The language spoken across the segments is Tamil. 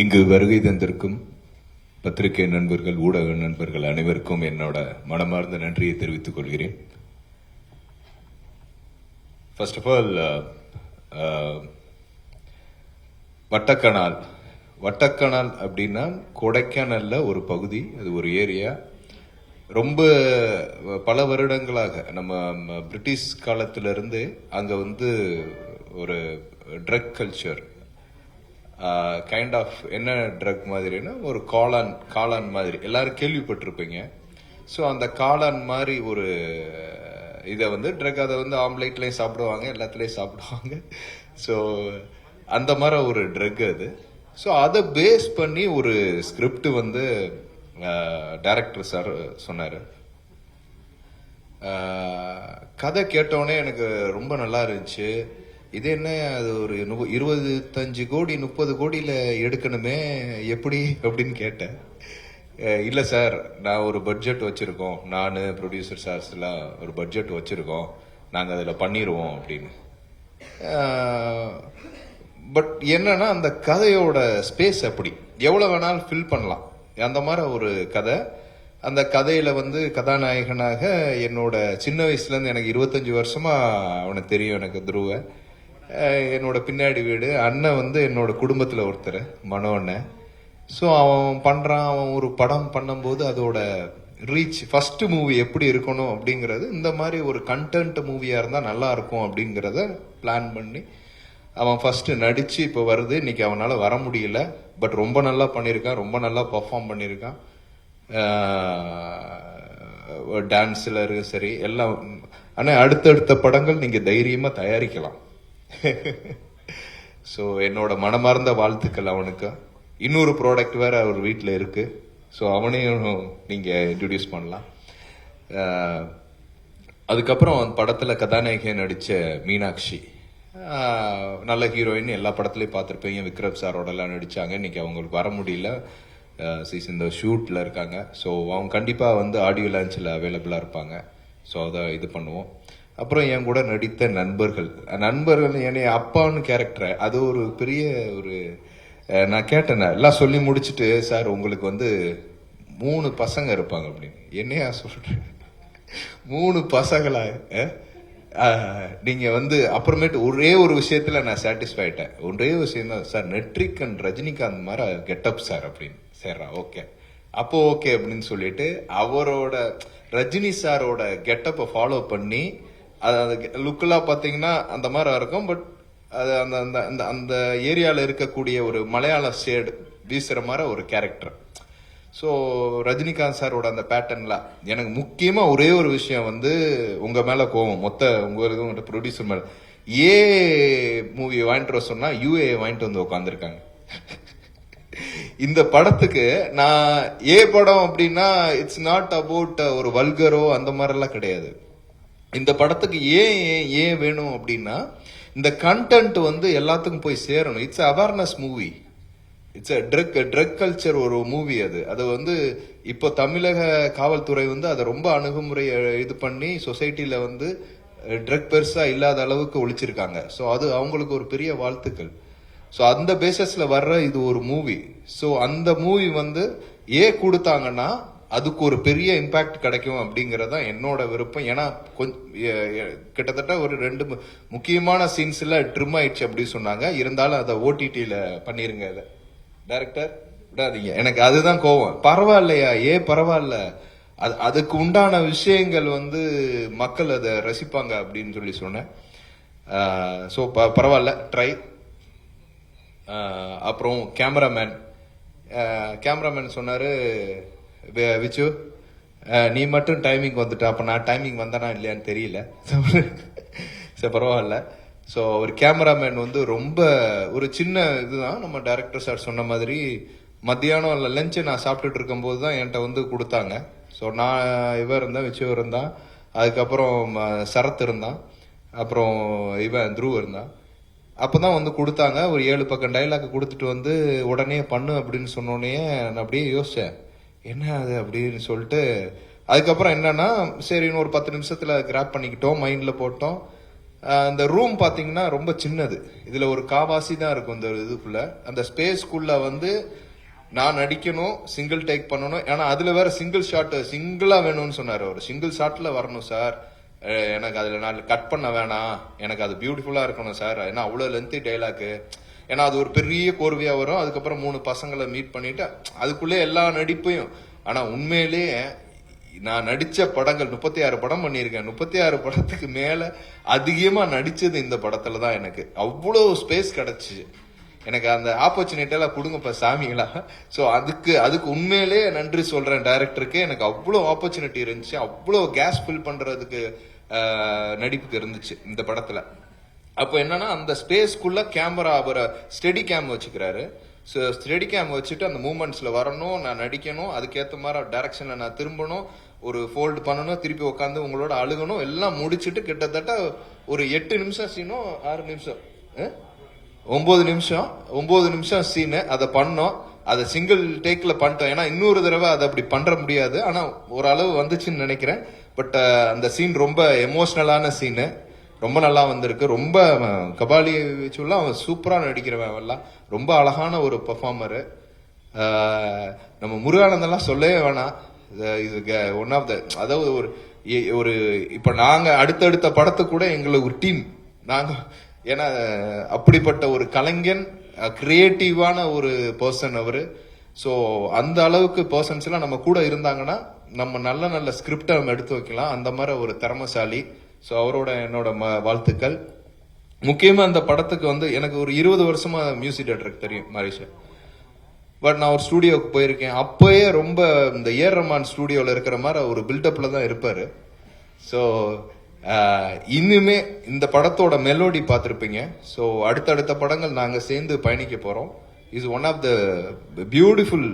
இங்கு வருகை தந்திருக்கும் பத்திரிகை நண்பர்கள், ஊடக நண்பர்கள் அனைவருக்கும் என்னோட மனமார்ந்த நன்றியை தெரிவித்துக் கொள்கிறேன். ஃபர்ஸ்ட் ஆஃப் ஆல், வட்டக்கனால் அப்படின்னா கொடைக்கானல்ல ஒரு பகுதி, அது ஒரு ஏரியா. ரொம்ப பல வருடங்களாக நம்ம பிரிட்டிஷ் காலத்திலிருந்து அங்க ஒரு ட்ரக் கல்ச்சர், கைண்ட் ஆஃப் என்ன ட்ரக் மாதிரினா ஒரு காளான் மாதிரி எல்லாரும் கேள்விப்பட்டிருப்பீங்க. ஸோ அந்த காளான் மாதிரி ஒரு இதை ட்ரக், அதை ஆம்லேட்லயும் சாப்பிடுவாங்க, எல்லாத்துலயும் சாப்பிடுவாங்க. ஸோ அந்த மாதிரி ஒரு ட்ரக் அது. ஸோ அதை பேஸ் பண்ணி ஒரு ஸ்கிரிப்ட் டைரக்டர் சார் சொன்னாரு. கதை கேட்டோடனே எனக்கு ரொம்ப நல்லா இருந்துச்சு. இது என்ன, அது ஒரு 25 கோடி 30 கோடியில எடுக்கணுமே, எப்படி அப்படின்னு கேட்டேன். இல்ல சார், நான் ஒரு பட்ஜெட் வச்சிருக்கோம், நானு ப்ரொடியூசர் சார்ஸ் எல்லாம் ஒரு பட்ஜெட் வச்சிருக்கோம், நாங்க அதுல பண்ணிடுவோம் அப்படின்னு. பட் என்னன்னா அந்த கதையோட ஸ்பேஸ் அப்படி எவ்வளவு வேணாலும் ஃபில் பண்ணலாம், அந்த மாதிரி ஒரு கதை. அந்த கதையில கதாநாயகனாக என்னோட சின்ன வயசுல இருந்து, எனக்கு 25 வருஷமா அவனுக்கு தெரியும், எனக்கு துருவ. என்னோட பின்னாடி வீடு அண்ணன் என்னோட குடும்பத்துல ஒருத்தர், மனோ அண்ணன். ஸோ அவன் ஒரு படம் பண்ணும்போது அதோட ரீச், ஃபர்ஸ்ட் மூவி எப்படி இருக்கணும் அப்படிங்கறது, இந்த மாதிரி ஒரு கண்டென்ட் மூவியா இருந்தா நல்லா இருக்கும் அப்படிங்கறத பிளான் பண்ணி அவன் ஃபர்ஸ்ட் நடிச்சு இப்ப வருது. இன்னைக்கு அவனால வர முடியல, பட் ரொம்ப நல்லா பண்ணிருக்கான், ரொம்ப நல்லா பெர்ஃபார்ம் பண்ணிருக்கான். டான்ஸ்ல சரி எல்லாம். ஆனா அடுத்தடுத்த படங்கள் நீங்க தைரியமா தயாரிக்கலாம். ஸோ என்னோட மனமார்ந்த வாழ்த்துக்கள் அவனுக்கு. இன்னொரு ப்ராடக்ட் வேற அவர் வீட்டில் இருக்கு, ஸோ அவனையும் நீங்க இன்ட்ரோடியூஸ் பண்ணலாம். அதுக்கப்புறம் படத்துல கதாநாயகியா நடிச்ச மீனாட்சி, நல்ல ஹீரோயின், எல்லா படத்துலயும் பார்த்திருப்பீங்க. விக்ரம் சாரோட எல்லாம் நடிச்சாங்க. இன்னைக்கு அவங்களுக்கு வர முடியல, இந்த ஷூட்ல இருக்காங்க. ஸோ அவங்க கண்டிப்பா ஆடியோ லான்ச்ல அவைலபிளா இருப்பாங்க. ஸோ அதை இது பண்ணுவோம். அப்புறம் என் கூட நடித்த நண்பர்கள் என்னை அப்பான்னு கேரக்டர், அது ஒரு பெரிய ஒரு, நான் கேட்டேன் எல்லாம் சொல்லி முடிச்சுட்டு, சார் உங்களுக்கு 3 பசங்க இருப்பாங்க அப்படின்னு. என்னையா சொல்றேன், 3 பசங்களா? நீங்க அப்புறமேட்டு ஒரே ஒரு விஷயத்துல நான் சாட்டிஸ்ஃபை ஆயிட்டேன். ஒரே விஷயம் தான் சார், நெட்ரிக் அண்ட் ரஜினிகாந்த் மாதிரி கெட்டப் சார் அப்படின்னு. சரிடா, ஓகே, அப்போ ஓகே அப்படின்னு சொல்லிட்டு அவரோட ரஜினி சாரோட கெட்டப்பை ஃபாலோ பண்ணி, அது லுக்கெல்லாம் பாத்தீங்கன்னா அந்த மாதிரி இருக்கும். பட் அது அந்த ஏரியால இருக்கக்கூடிய ஒரு மலையாள ஷேடு வீசுற மாதிரி ஒரு கேரக்டர். ஸோ ரஜினிகாந்த் சாரோட அந்த பேட்டர்ன்ல எனக்கு முக்கியமா ஒரே ஒரு விஷயம், உங்க மேல கோவம், உங்களுக்கு ப்ரொடியூசர் மேல. ஏ மூவி வாங்கிட்டு வர சொன்னா யூஏ வாங்கிட்டு உட்காந்துருக்காங்க. இந்த படத்துக்கு நான் ஏ படம் அப்படின்னா இட்ஸ் நாட் அபவுட் ஒரு வல்கரோ அந்த மாதிரி எல்லாம் கிடையாது. இந்த படத்துக்கு ஏன் வேணும் அப்படின்னா, இந்த கண்டென்ட் எல்லாத்துக்கும் போய் சேரணும். It's awareness movie, it's drug culture ஒரு மூவி. அது இப்போ தமிழக காவல்துறை அதை ரொம்ப அணுகுமுறை இது பண்ணி சொசைட்டில ட்ரக் பெருசா இல்லாத அளவுக்கு ஒழிச்சிருக்காங்க. ஸோ அது அவங்களுக்கு ஒரு பெரிய வாழ்த்துக்கள். ஸோ அந்த பேசஸ்ல வர்ற இது ஒரு மூவி. ஸோ அந்த மூவி கொடுத்தாங்கன்னா அதுக்கு ஒரு பெரிய இம்பாக்ட் கிடைக்கும் அப்படிங்கறதா என்னோட விருப்பம். ஏன்னா கிட்டத்தட்ட ஒரு 2 முக்கியமான சீன்ஸ்ல ட்ரிம் ஆயிடுச்சு அப்படி சொன்னாங்க. இருந்தாலும் அதை ஓடிடியில பண்ணிருங்க. அதை டைரக்டர் விடாதீங்க, எனக்கு அதுதான் கோவம். பரவாயில்லையா, பரவாயில்ல, அதுக்கு உண்டான விஷயங்கள் மக்கள் அதை ரசிப்பாங்க அப்படின்னு சொல்லி சொன்னேன். ஸோ பரவாயில்ல, ட்ரை. அப்புறம் கேமராமேன் சொன்னாரு, விச்சு நீ மட்டும் டைமிங் வந்துட்ட, அப்ப நான் டைமிங் வந்தானா இல்லையான்னு தெரியல. சரி பரவாயில்ல. ஸோ ஒரு கேமராமேன் ரொம்ப ஒரு சின்ன இதுதான். நம்ம டைரக்டர் சார் சொன்ன மாதிரி மத்தியானம் லஞ்சு நான் சாப்பிட்டுட்டு இருக்கும் போது தான் என்கிட்ட கொடுத்தாங்க. ஸோ நான் இருந்தேன், விச்சு இருந்தான், அதுக்கப்புறம் சரத் இருந்தான், அப்புறம் துருவ் இருந்தான். அப்பதான் கொடுத்தாங்க. ஒரு 7 பக்கம் டைலாக் கொடுத்துட்டு உடனே பண்ணு அப்படின்னு சொன்னோடனே நான் அப்படியே யோசிச்சேன், என்ன அது அப்படின்னு சொல்லிட்டு. அதுக்கப்புறம் என்னன்னா, சரி ஒரு 10 நிமிஷத்துல கிராப் பண்ணிக்கிட்டோம், மைண்ட்ல போட்டோம். அந்த ரூம் பாத்தீங்கன்னா ரொம்ப சின்னது. இதுல ஒரு காவாசி தான் இருக்கும் இந்த இதுக்குள்ள. அந்த ஸ்பேஸ்க்குள்ள வந்து நான் நடிக்கணும், சிங்கிள் டேக் பண்ணணும். ஏன்னா அதுல வேற சிங்கிள் ஷாட் சிங்கிளா வேணும்னு சொன்னாரு. ஒரு சிங்கிள் ஷாட்ல வரணும் சார், எனக்கு அதுல நான் கட் பண்ண வேணாம், எனக்கு அது பியூட்டிஃபுல்லா இருக்கணும் சார். ஏன்னா அவ்வளவு லென்த்தி டைலாக்கு. ஏன்னா அது ஒரு பெரிய கோர்வையா வரும். அதுக்கப்புறம் 3 பசங்களை மீட் பண்ணிட்டு அதுக்குள்ளே எல்லா நடிப்பையும். ஆனா உண்மையிலேயே நான் நடிச்ச படங்கள் 36 படம் பண்ணியிருக்கேன். 36 படத்துக்கு மேல அதிகமா நடிச்சது இந்த படத்துல தான். எனக்கு அவ்வளவு ஸ்பேஸ் கிடைச்சு. எனக்கு அந்த ஆப்பர்ச்சுனிட்டி எல்லாம் கொடுங்கப்பா சாமிங்களா. சோ அதுக்கு உண்மையிலே நன்றி சொல்றேன் டைரக்டருக்கு. எனக்கு அவ்வளவு ஆப்பர்ச்சுனிட்டி இருந்துச்சு, அவ்வளவு கேஸ் ஃபில் பண்றதுக்கு நடிப்புக்கு இருந்துச்சு இந்த படத்துல. அப்போ என்னன்னா அந்த ஸ்பேஸ்க்குள்ள கேமரா அவரை ஸ்டெடி கேம் வச்சுக்கிறாரு. ஸ்டெடி கேம் வச்சுட்டு அந்த மூமெண்ட்ஸ்ல வரணும், நான் நடிக்கணும், அதுக்கேற்ற மாதிரி டைரக்ஷன்ல நான் திரும்பணும், ஒரு ஃபோல்டு பண்ணணும், திருப்பி உட்காந்து உங்களோட அழுகணும், எல்லாம் முடிச்சுட்டு கிட்டத்தட்ட ஒரு 8 நிமிஷம் சீனும் 6 நிமிஷம் 9 நிமிஷம் சீனு அதை பண்ணோம். அதை சிங்கிள் டேக்ல பண்ணிட்டோம். ஏன்னா இன்னொரு தடவை அதை அப்படி பண்ற முடியாது. ஆனா ஓரளவு வந்துச்சுன்னு நினைக்கிறேன். பட் அந்த சீன் ரொம்ப எமோஷனலான சீனு, ரொம்ப நல்லா வந்திருக்கு. ரொம்ப கபாலி வச்சுலாம் அவன் சூப்பரா நடிக்கிறவன். எல்லாம் ரொம்ப அழகான ஒரு பெர்ஃபார்மரு. நம்ம முருகானந்தெல்லாம் சொல்லவே வேணாம். இது ஒன் ஆஃப் த, அதாவது ஒரு இப்ப நாங்க அடுத்தடுத்த படத்து கூட எங்களுக்கு ஒரு டீம் நாங்க. ஏன்னா அப்படிப்பட்ட ஒரு கலைஞன், கிரியேட்டிவான ஒரு பர்சன் அவரு. ஸோ அந்த அளவுக்கு பர்சன்ஸ் எல்லாம் நம்ம கூட இருந்தாங்கன்னா நம்ம நல்ல நல்ல ஸ்கிரிப்டை நம்ம எடுத்து வைக்கலாம். அந்த மாதிரி ஒரு திறமசாலி. ஸோ அவரோட என்னோட வாழ்த்துக்கள். முக்கியமா அந்த படத்துக்கு வந்து எனக்கு ஒரு 20 வருஷமா மியூசிக் டைரக்டருக்கு தெரியும் மாரிஷா. பட் நான் ஒரு ஸ்டுடியோக்கு போயிருக்கேன். அப்பயே ரொம்ப இந்த ஏர் ரஹ்மான் ஸ்டுடியோல இருக்கிற மாதிரி ஒரு பில்டப்ல தான் இருப்பாரு. ஸோ இன்னுமே இந்த படத்தோட மெலோடி பார்த்துருப்பீங்க. ஸோ அடுத்தடுத்த படங்கள் நாங்க சேர்ந்து பயணிக்க போறோம். Is one of the beautiful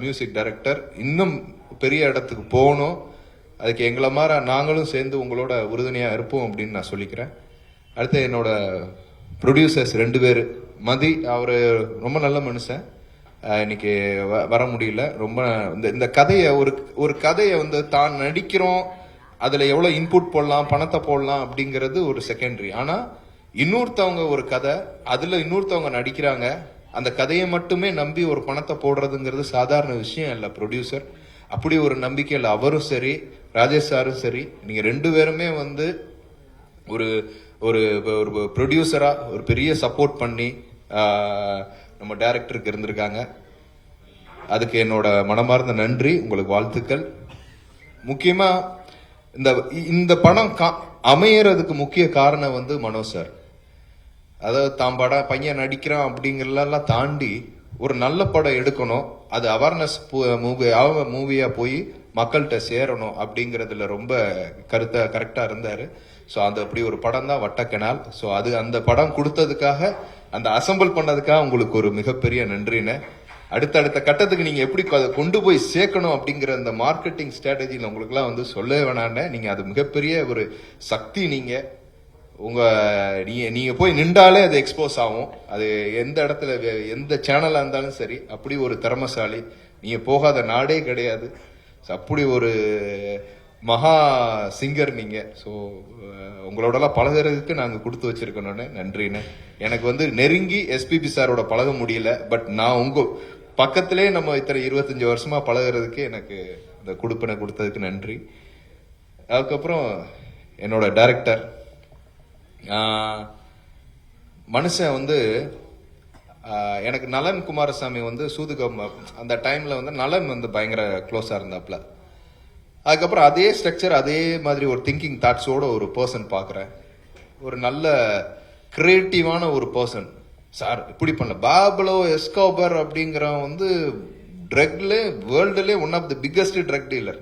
music director. இன்னும் பெரிய இடத்துக்கு போகணும். அதுக்கு எங்களை மாதிரி நாங்களும் சேர்ந்து உங்களோட உறுதுணையா இருப்போம் அப்படின்னு நான் சொல்லிக்கிறேன். அடுத்து என்னோட ப்ரொடியூசர்ஸ் 2 பேர். மதி, அவரு ரொம்ப நல்ல மனுஷன். இன்னைக்கு வர முடியல. ரொம்ப இந்த கதையை ஒரு கதையை வந்து தான் நடிக்கிறோம், அதுல எவ்வளவு இன்புட் போடலாம், பணத்தை போடலாம் அப்படிங்கிறது ஒரு செகண்டரி. ஆனா இன்னொருத்தவங்க ஒரு கதை, அதுல இன்னொருத்தவங்க நடிக்கிறாங்க, அந்த கதையை மட்டுமே நம்பி ஒரு பணத்தை போடுறதுங்கிறது சாதாரண விஷயம் இல்ல. ப்ரொடியூசர் அப்படி ஒரு நம்பிக்கையில் அவரும் சரி, ராஜேஷ் சாரும் சரி, நீங்க 2 பேருமே வந்து ஒரு ஒரு ப்ரொடியூசரா ஒரு பெரிய சப்போர்ட் பண்ணி நம்ம டைரக்டருக்கு இருந்திருக்காங்க. அதுக்கு என்னோட மனமார்ந்த நன்றி, உங்களுக்கு வாழ்த்துக்கள். முக்கியமா இந்த படம் அமையறதுக்கு முக்கிய காரணம் வந்து மனோஜ் சார். அதாவது தான் பையன் நடிக்கிறான் அப்படிங்கறதெல்லாம் தாண்டி ஒரு நல்ல படம் எடுக்கணும், அது அவேர்னஸ் மூவியா போய் மக்கள்கிட்ட சேரணும் அப்படிங்கறதுல ரொம்ப கரெக்டா இருந்தாரு. ஸோ அது அப்படி ஒரு படம் தான் வட்டக்கனால். ஸோ அது அந்த படம் கொடுத்ததுக்காக, அந்த அசம்பிள் பண்ணதுக்காக உங்களுக்கு ஒரு மிகப்பெரிய நன்றின்னு. அடுத்தடுத்த கட்டத்துக்கு நீங்க எப்படி கொண்டு போய் சேர்க்கணும் அப்படிங்கிற அந்த மார்க்கெட்டிங் ஸ்ட்ராட்டஜியில் உங்களுக்கு எல்லாம் வந்து சொல்லவே வேணான்னு. நீங்க அது மிகப்பெரிய ஒரு சக்தி. நீங்க போய் நின்றாலே அது எக்ஸ்போஸ் ஆகும். அது எந்த இடத்துல எந்த சேனலா இருந்தாலும் சரி. அப்படி ஒரு திறமசாலி. நீங்க போகாத நாடே கிடையாது. அப்படி ஒரு மகா சிங்கர் நீங்க. ஸோ உங்களோடலாம் பழகிறதுக்கு நாங்க கொடுத்து வச்சிருக்கணும்னு நன்றின்னு. எனக்கு வந்து நெருங்கி எஸ்பிபி சாரோட பழக முடியல. பட் நான் உங்க பக்கத்திலே நம்ம இத்தனை 25 வருஷமா பழகிறதுக்கு எனக்கு இந்த கொடுப்பினை கொடுத்ததுக்கு நன்றி. அதுக்கப்புறம் என்னோட டைரக்டர் மனுஷன் வந்து எனக்கு நலன் குமாரசாமி வந்து சூதுகம் அந்த டைம்ல வந்து நலன் வந்து பயங்கர க்ளோஸா இருந்தாப்ல. அதுக்கப்புறம் அதே ஸ்ட்ரக்சர், அதே மாதிரி ஒரு திங்கிங் தாட்ஸோட ஒரு பர்சன் பாக்குறேன். ஒரு நல்ல கிரியேட்டிவான ஒரு பர்சன். சார் இப்படி பண்ணல. பாப்லோ எஸ்கோபர் அப்படிங்கிறவன் வந்து ட்ரக்ல வேர்ல்டுலே one of the biggest drug dealer.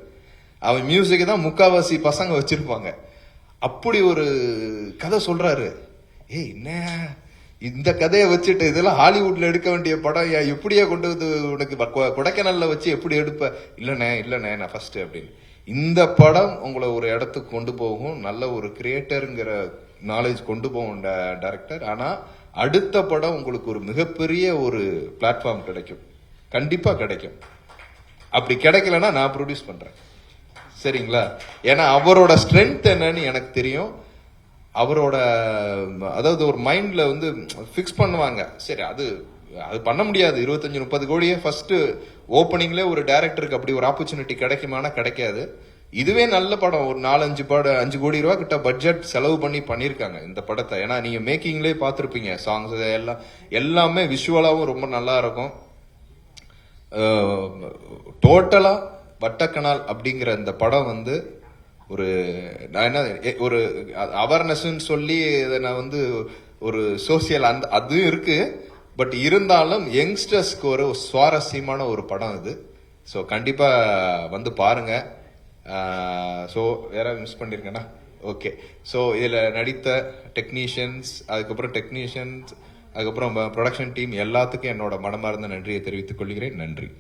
அவன் மியூசிக் தான் முக்காவாசி பசங்க வச்சிருப்பாங்க. அப்படி ஒரு கதை சொல்றாரு. என்ன இந்த கதையை வச்சுட்டு இதெல்லாம் ஹாலிவுட்ல எடுக்க வேண்டிய படம் எப்படியா கொண்டு வந்து உனக்கு கொடைக்கானல்ல வச்சு எப்படி எடுப்ப? இல்லண்ணே நான் ஃபர்ஸ்ட் அப்படின்னு. இந்த படம் உங்களை ஒரு இடத்துக்கு கொண்டு போகும், நல்ல ஒரு கிரியேட்டருங்கிற நாலேஜ் கொண்டு போகும் டைரக்டர். ஆனா அடுத்த படம் உங்களுக்கு ஒரு மிகப்பெரிய ஒரு பிளாட்ஃபார்ம் கிடைக்கும், கண்டிப்பா கிடைக்கும். அப்படி கிடைக்கலன்னா நான் ப்ரொடியூஸ் பண்றேன், சரிங்களா? ஏன்னா அவரோட ஸ்ட்ரென்த் என்னன்னு எனக்கு தெரியும். அவரோட அதாவது ஒரு மைண்ட்ல வந்து ஃபிக்ஸ் பண்ணுவாங்க. சரி, அது பண்ண முடியாது. 25-30 கோடியே ஃபர்ஸ்ட் ஓப்பனிங்ல ஒரு டைரக்டருக்கு அப்படி ஒரு ஆப்பர்ச்சுனிட்டி கிடைக்குமானா கிடைக்காது. இதுவே நல்ல படம். ஒரு 4-5 படம் 5 கோடி ரூபாய் கிட்ட பட்ஜெட் செலவு பண்ணி பண்ணிருக்காங்க இந்த படத்தை. ஏன்னா நீங்க மேக்கிங்லேயே பார்த்திருப்பீங்க. சாங்ஸ் எல்லாமே விஷுவலாவும் ரொம்ப நல்லா இருக்கும். டோட்டலா வட்டக்கனால் அப்படிங்கிற இந்த படம் வந்து ஒரு நான் என்ன ஒரு அவேர்னஸ் சொல்லி நான் வந்து ஒரு சோசியல் அந்த அதுவும் இருக்கு. பட் இருந்தாலும் யங்ஸ்டர்ஸ்க்கு ஒரு சுவாரஸ்யமான ஒரு படம் இது. ஸோ கண்டிப்பா வந்து பாருங்க. ஸோ வேற மிஸ் பண்ணிருக்கேன்னா ஓகே. ஸோ இதுல நடித்த டெக்னீஷியன்ஸ், அதுக்கப்புறம் ப்ரொடக்ஷன் டீம் எல்லாத்துக்கும் என்னோட மனமார்ந்த நன்றியை தெரிவித்துக் கொள்கிறேன். நன்றி.